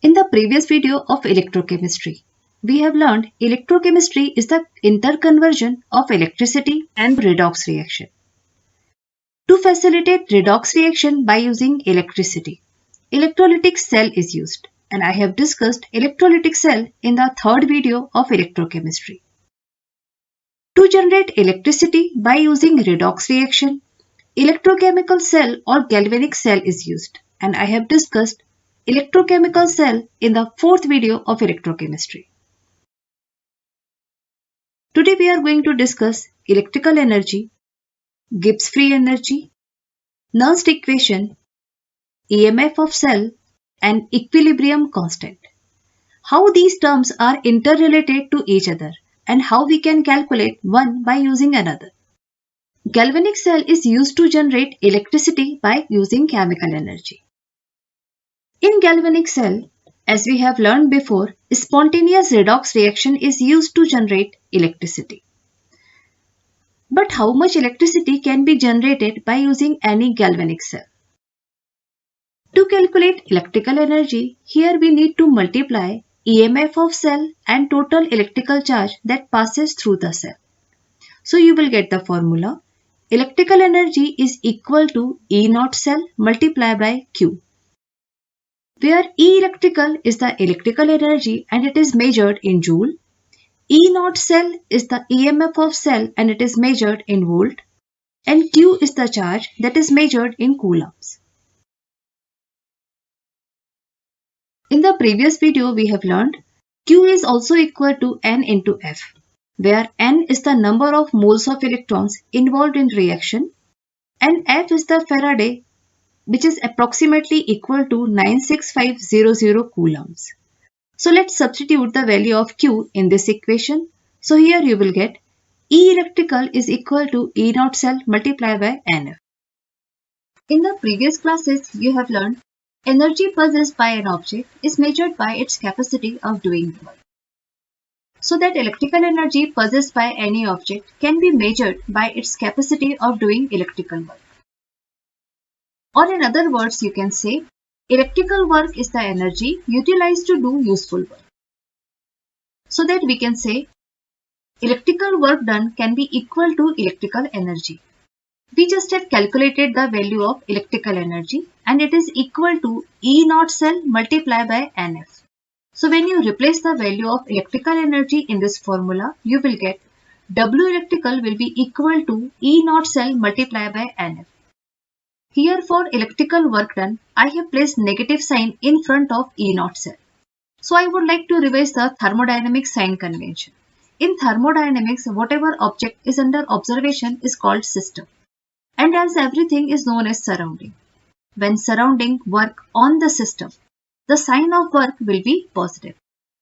In the previous video of electrochemistry, we have learned electrochemistry is the interconversion of electricity and redox reaction. To facilitate redox reaction by using electricity, electrolytic cell is used, and I have discussed electrolytic cell in the third video of electrochemistry. To generate electricity by using redox reaction, electrochemical cell or galvanic cell is used, and I have discussed electrochemical cell in the fourth video of electrochemistry. Today we are going to discuss electrical energy, Gibbs free energy, Nernst equation, EMF of cell, and equilibrium constant. How these terms are interrelated to each other and how we can calculate one by using another. Galvanic cell is used to generate electricity by using chemical energy. In galvanic cell, as we have learned before, spontaneous redox reaction is used to generate electricity. But how much electricity can be generated by using any galvanic cell? To calculate electrical energy, here we need to multiply EMF of cell and total electrical charge that passes through the cell. So you will get the formula. Electrical energy is equal to E naught cell multiplied by Q, where E electrical is the electrical energy and it is measured in joule. E naught cell is the EMF of cell and it is measured in volt, and Q is the charge that is measured in coulombs. In the previous video we have learned Q is also equal to N into F, where N is the number of moles of electrons involved in reaction and F is the Faraday, which is approximately equal to 96500 coulombs. So let's substitute the value of Q in this equation. So here you will get E electrical is equal to E naught cell multiplied by NF. In the previous classes you have learned energy possessed by an object is measured by its capacity of doing work. So that electrical energy possessed by any object can be measured by its capacity of doing electrical work. Or in other words, you can say electrical work is the energy utilized to do useful work. So that we can say electrical work done can be equal to electrical energy. We just have calculated the value of electrical energy and it is equal to E naught cell multiplied by NF. So when you replace the value of electrical energy in this formula, you will get W electrical will be equal to E naught cell multiplied by NF. Here for electrical work done, I have placed negative sign in front of E naught cell. So I would like to revise the thermodynamic sign convention. In thermodynamics, whatever object is under observation is called system. And as everything is known as surrounding. When surrounding work on the system, the sign of work will be positive.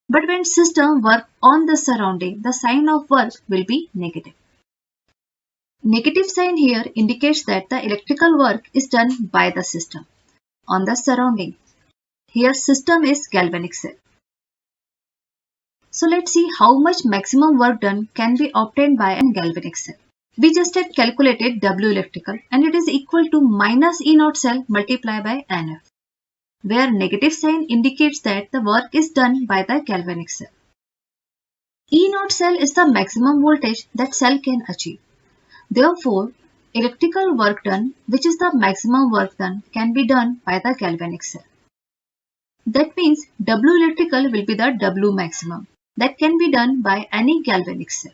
But when system work on the surrounding, the sign of work will be negative. Negative sign here indicates that the electrical work is done by the system on the surrounding. Here system is galvanic cell. So let's see how much maximum work done can be obtained by a galvanic cell. We just have calculated W electrical and it is equal to minus E naught cell multiplied by NF, where negative sign indicates that the work is done by the galvanic cell. E naught cell is the maximum voltage that cell can achieve. Therefore, electrical work done, which is the maximum work done, can be done by the galvanic cell. That means W electrical will be the W maximum that can be done by any galvanic cell.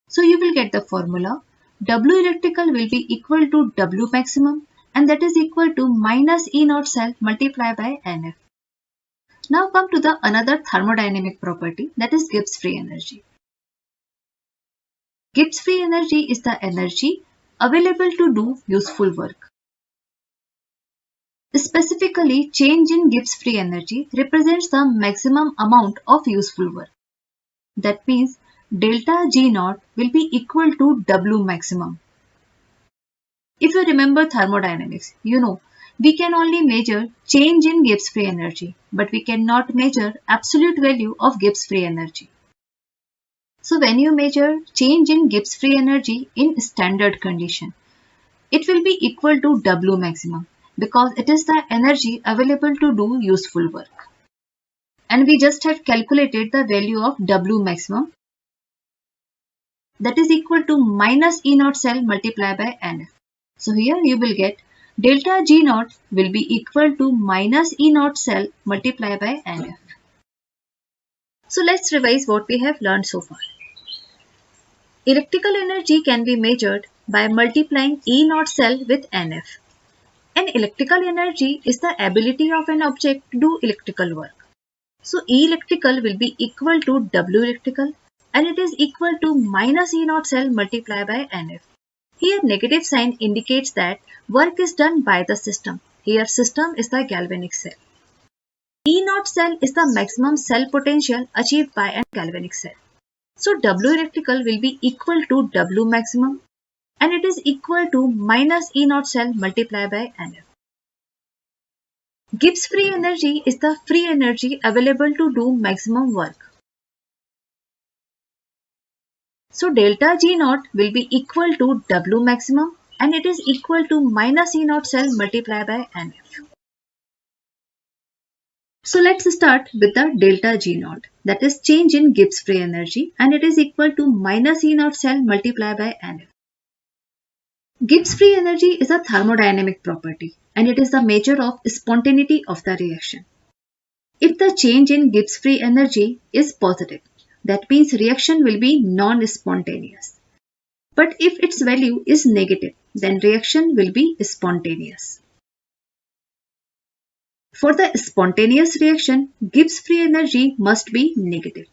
So you will get the formula W electrical will be equal to W maximum and that is equal to minus E naught cell multiplied by NF. Now come to the another thermodynamic property, that is Gibbs free energy. Gibbs free energy is the energy available to do useful work. Specifically, change in Gibbs free energy represents the maximum amount of useful work. That means delta G naught will be equal to W maximum. If you remember thermodynamics, you know we can only measure change in Gibbs free energy, but we cannot measure absolute value of Gibbs free energy. So when you measure change in Gibbs free energy in standard condition, it will be equal to W maximum because it is the energy available to do useful work. and we just have calculated the value of W maximum, that is equal to minus E naught cell multiplied by NF. So here you will get delta G naught will be equal to minus E naught cell multiplied by NF. So let's revise what we have learned so far. Electrical energy can be measured by multiplying E naught cell with NF. And electrical energy is the ability of an object to do electrical work. So E electrical will be equal to W electrical, and it is equal to minus E naught cell multiplied by NF. Here negative sign indicates that work is done by the system. Here system is the galvanic cell. E naught cell is the maximum cell potential achieved by a galvanic cell. So W electrical will be equal to W maximum, and it is equal to minus E naught cell multiplied by NF. Gibbs free energy is the free energy available to do maximum work. So delta G naught will be equal to W maximum, and it is equal to minus E naught cell multiplied by NF. So let's start with the delta G naught, that is change in Gibbs free energy, and it is equal to minus E naught cell multiplied by NF. Gibbs free energy is a thermodynamic property, and it is the measure of spontaneity of the reaction. If the change in Gibbs free energy is positive, that means reaction will be non-spontaneous. But if its value is negative, then reaction will be spontaneous. For the spontaneous reaction, Gibbs free energy must be negative.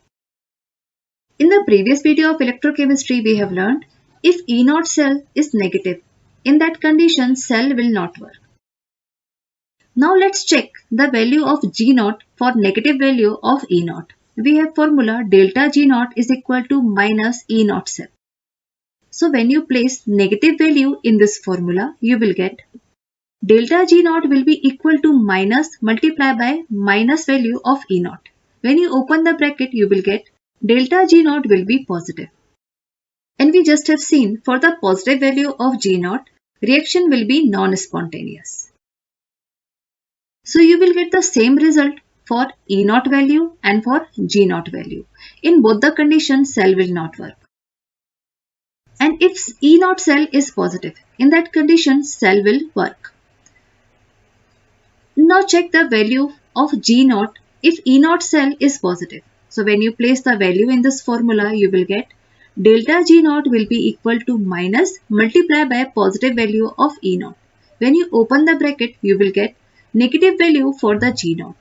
In the previous video of electrochemistry, we have learned if E naught cell is negative, in that condition cell will not work. Now let's check the value of G naught for negative value of E naught. We have formula delta G naught is equal to minus E naught cell. So when you place negative value in this formula, you will get delta G naught will be equal to minus multiplied by minus value of E naught. When you open the bracket, you will get delta G naught will be positive. And we just have seen for the positive value of G naught, reaction will be non-spontaneous. So you will get the same result for E naught value and for G naught value. In both the conditions, cell will not work. And if E naught cell is positive, in that condition, cell will work. Now check the value of G naught if E naught cell is positive. So when you place the value in this formula, you will get delta G naught will be equal to minus multiplied by positive value of E naught. When you open the bracket, you will get negative value for the G naught.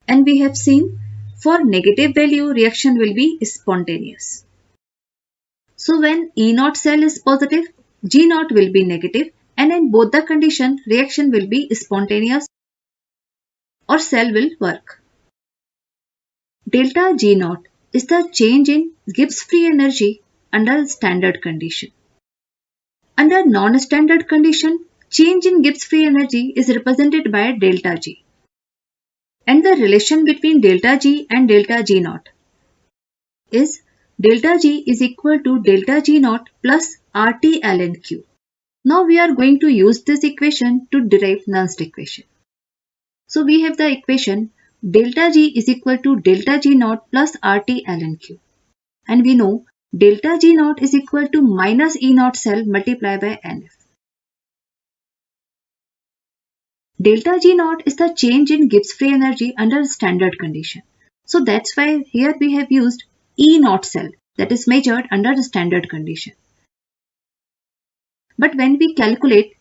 And we have seen for negative value, reaction will be spontaneous. So when E naught cell is positive, G naught will be negative, and in both the condition, reaction will be spontaneous or cell will work. Delta G naught is the change in Gibbs free energy under standard condition. Under non-standard condition, change in Gibbs free energy is represented by delta G. And the relation between delta G and delta G naught is delta G is equal to delta G naught plus RT ln Q. Now we are going to use this equation to derive Nernst equation. So we have the equation delta G is equal to delta G naught plus RT ln Q. And we know delta G naught is equal to minus E naught cell multiplied by NF. Delta G naught is the change in Gibbs free energy under standard condition. So that's why here we have used E naught cell, that is measured under the standard condition. But when we calculate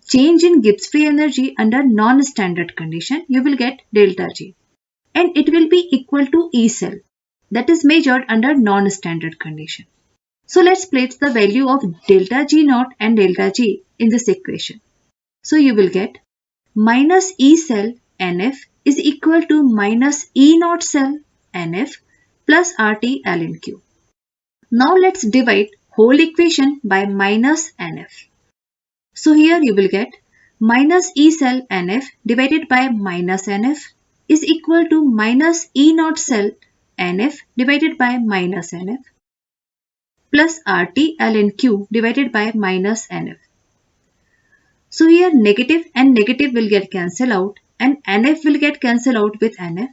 change in Gibbs free energy under non-standard condition, you will get delta G. And it will be equal to E cell, that is measured under non-standard condition. So let's place the value of delta G naught and delta G in this equation. So you will get minus E cell NF is equal to minus E naught cell NF plus RT ln Q. Now let's divide whole equation by minus NF. So here you will get minus E cell NF divided by minus NF is equal to minus E naught cell NF divided by minus NF plus RT ln Q divided by minus NF. So here negative and negative will get cancelled out and NF will get cancelled out with NF.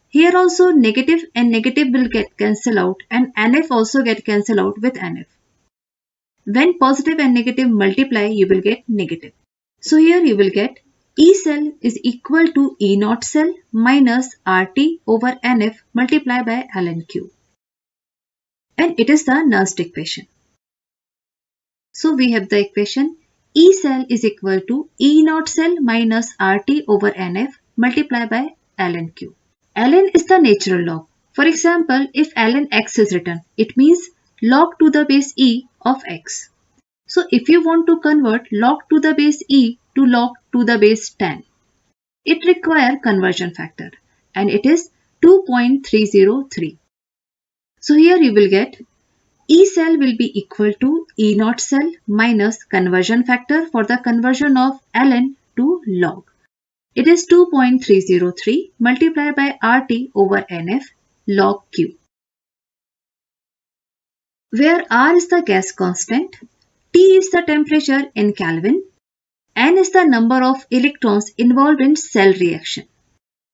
Here also negative and negative will get cancelled out and NF also get cancelled out with NF. When positive and negative multiply, you will get negative. So here you will get E cell is equal to E naught cell minus RT over NF multiplied by ln Q. And it is the Nernst equation. So we have the equation E cell is equal to E naught cell minus RT over NF multiplied by ln Q. ln is the natural log. For example, if ln x is written, it means log to the base e of x. So if you want to convert log to the base e to log to the base 10, it requires conversion factor and it is 2.303. So here you will get E cell will be equal to E naught cell minus conversion factor for the conversion of ln to log. It is 2.303 multiplied by RT over NF log Q. Where R is the gas constant, T is the temperature in Kelvin, N is the number of electrons involved in cell reaction,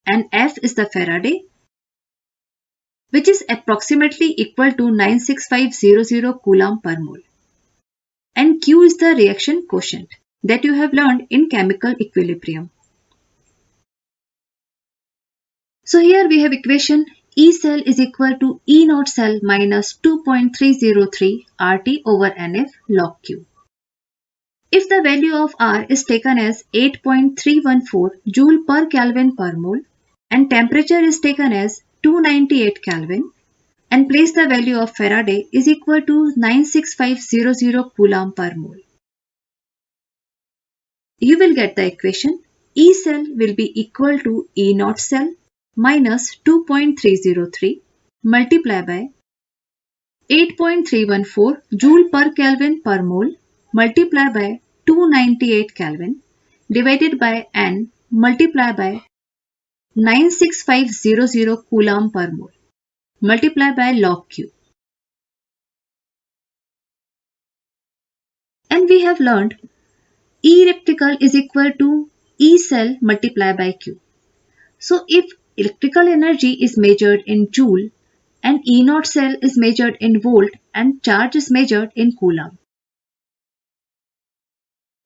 and F is the Faraday, which is approximately equal to 96500 Coulomb per mole. And Q is the reaction quotient that you have learned in chemical equilibrium. So here we have equation E cell is equal to E naught cell minus 2.303 RT over NF log Q. If the value of R is taken as 8.314 joule per Kelvin per mole and temperature is taken as 298 Kelvin and place the value of Faraday is equal to 96500 Coulomb per mole, you will get the equation E cell will be equal to E naught cell minus 2.303 multiplied by 8.314 joule per Kelvin per mole multiplied by 298 Kelvin divided by N multiplied by 96500 Coulomb per mole multiplied by log Q. And we have learned E electrical is equal to E cell multiplied by Q. So if electrical energy is measured in joule and E naught cell is measured in volt and charge is measured in Coulomb,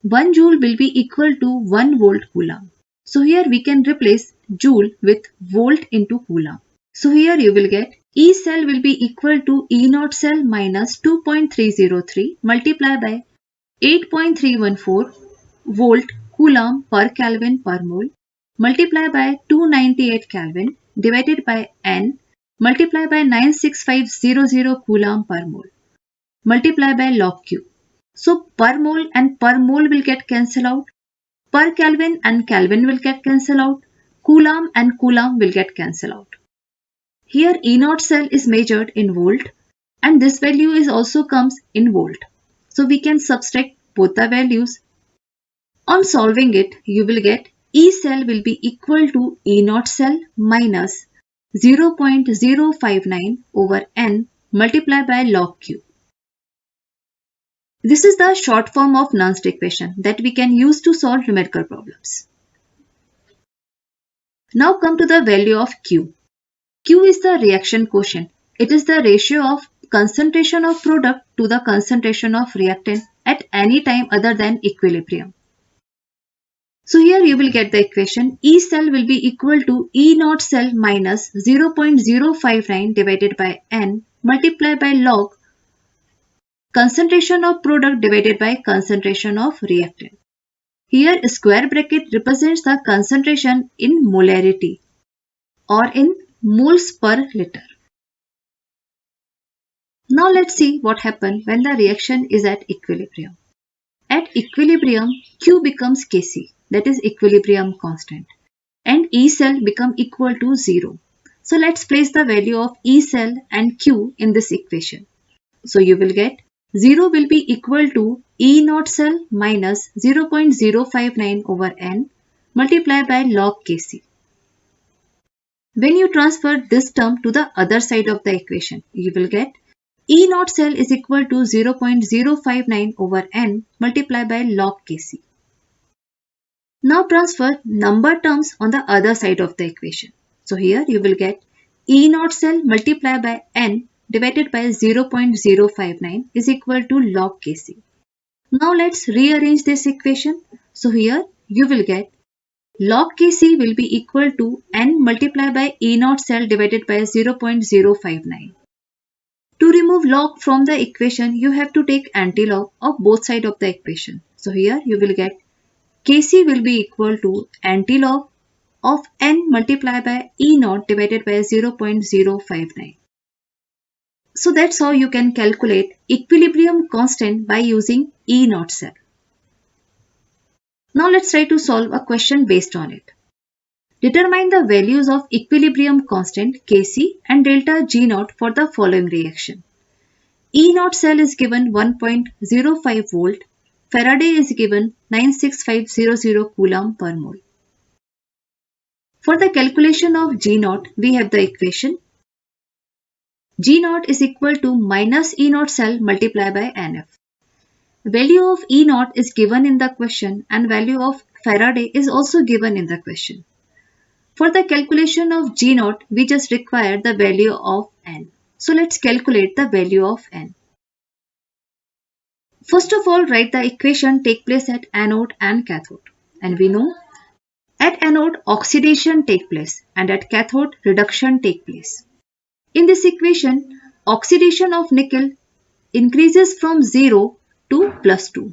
1 joule will be equal to 1 volt Coulomb. So here we can replace joule with volt into Coulomb. So here you will get E cell will be equal to E naught cell minus 2.303 multiplied by 8.314 volt Coulomb per Kelvin per mole multiplied by 298 Kelvin divided by N multiplied by 96500 Coulomb per mole multiplied by log Q. So per mole and per mole will get cancelled out, per Kelvin and Kelvin will get cancelled out, Coulomb and Coulomb will get cancelled out. Here E naught cell is measured in volt and this value is also comes in volt. So we can subtract both the values. On solving it, you will get E cell will be equal to E naught cell minus 0.059 over N multiplied by log Q. This is the short form of Nernst equation that we can use to solve numerical problems. Now come to the value of Q. Q is the reaction quotient. It is the ratio of concentration of product to the concentration of reactant at any time other than equilibrium. So here you will get the equation E cell will be equal to E naught cell minus 0.059 divided by N multiplied by log concentration of product divided by concentration of reactant. Here square bracket represents the concentration in molarity or in moles per liter. Now let's see what happens when the reaction is at equilibrium. At equilibrium, Q becomes Kc, that is equilibrium constant, and E cell become equal to 0. So let's place the value of E cell and Q in this equation. So you will get 0 will be equal to E naught cell minus 0.059 over N multiplied by log Kc. When you transfer this term to the other side of the equation, you will get E naught cell is equal to 0.059 over N multiplied by log Kc. Now transfer number terms on the other side of the equation. So here you will get E naught cell multiplied by N divided by 0.059 is equal to log Kc. Now let's rearrange this equation. So here you will get log Kc will be equal to N multiplied by E naught cell divided by 0.059. To remove log from the equation, you have to take antilog of both sides of the equation. So here you will get Kc will be equal to antilog of N multiplied by E naught divided by 0.059. So that's how you can calculate equilibrium constant by using E naught cell. Now let's try to solve a question based on it. Determine the values of equilibrium constant Kc and delta G naught for the following reaction. E naught cell is given 1.05 volt, Faraday is given 96500 coulomb per mole. For the calculation of G naught, we have the equation G naught is equal to minus E naught cell multiplied by NF. Value of E naught is given in the question and value of Faraday is also given in the question. For the calculation of G naught, we just require the value of N. So let's calculate the value of N. First of all, write the equation take place at anode and cathode. And we know at anode oxidation take place and at cathode reduction take place. In this equation, oxidation of nickel increases from 0 to +2.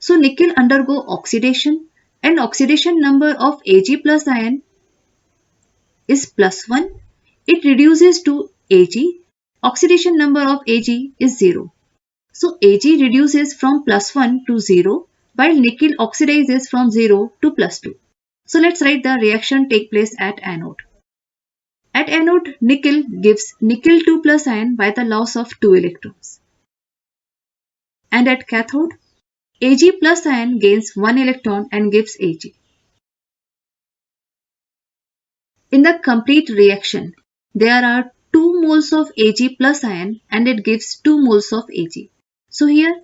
So nickel undergo oxidation and oxidation number of Ag plus ion is +1. It reduces to Ag. Oxidation number of Ag is 0. So Ag reduces from +1 to 0 while nickel oxidizes from 0 to +2. So let's write the reaction take place at anode. At anode, nickel gives nickel 2 plus ion by the loss of 2 electrons. And at cathode, Ag plus ion gains 1 electron and gives Ag. In the complete reaction, there are 2 moles of Ag plus ion and it gives 2 moles of Ag. So here,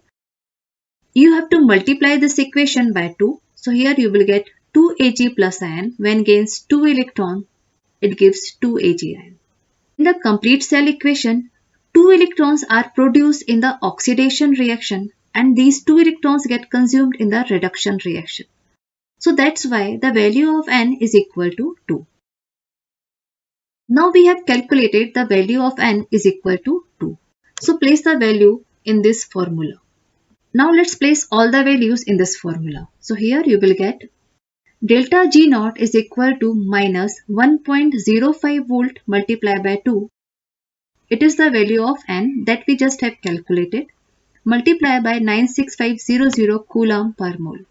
you have to multiply this equation by 2. So here you will get 2 Ag plus ion when gains 2 electron, it gives 2 Ag ion. In the complete cell equation, 2 electrons are produced in the oxidation reaction and these 2 electrons get consumed in the reduction reaction. So that's why the value of N is equal to 2. Now we have calculated the value of N is equal to 2. So place the value in this formula. Now let's place all the values in this formula. So here you will get delta G naught is equal to minus 1.05 volt multiplied by 2. It is the value of N that we just have calculated multiplied by 96500 coulomb per mole.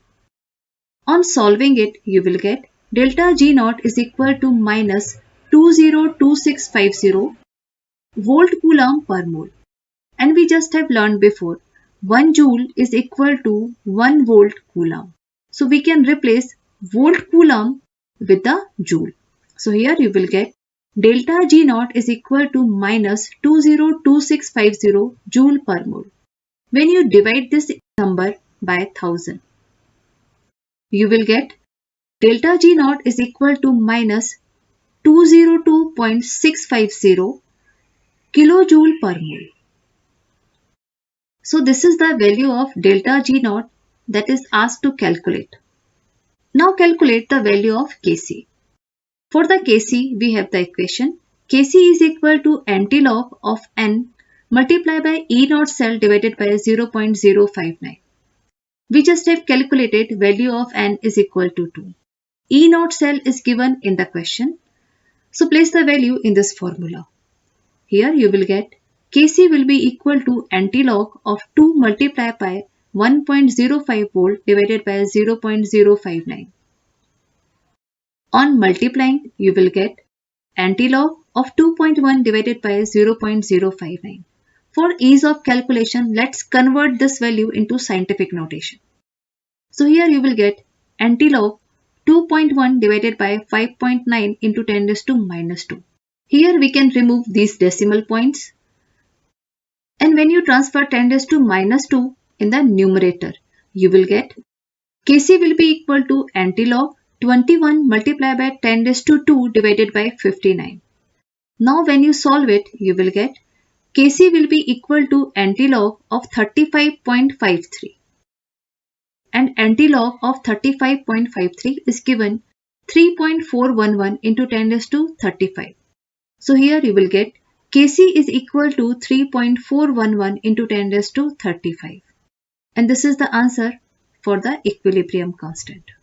On solving it, you will get delta G naught is equal to minus 202650 volt coulomb per mole. And we just have learned before 1 joule is equal to 1 volt coulomb. So we can replace volt coulomb with the joule. So here you will get delta G naught is equal to minus 202650 joule per mole. When you divide this number by 1000, you will get delta G naught is equal to minus 202.650 kilojoule per mole. So this is the value of delta G naught that is asked to calculate. Now calculate the value of Kc. For the Kc, we have the equation Kc is equal to antilog of N multiplied by E naught cell divided by 0.059. We just have calculated value of N is equal to 2. E naught cell is given in the question. So place the value in this formula. Here you will get Kc will be equal to antilog of 2 multiplied by 1.05 volt divided by 0.059. On multiplying, you will get antilog of 2.1 divided by 0.059. For ease of calculation, let's convert this value into scientific notation. So here you will get antilog 2.1 divided by 5.9 into 10 raised to minus 2. Here we can remove these decimal points. And when you transfer 10 raised to minus 2 in the numerator, you will get Kc will be equal to antilog 21 multiplied by 10 raised to 2 divided by 59. Now when you solve it, you will get Kc will be equal to antilog of 35.53. And antilog of 35.53 is given 3.411 into 10 raised to 35. So here you will get Kc is equal to 3.411 into 10 raised to 35. And this is the answer for the equilibrium constant.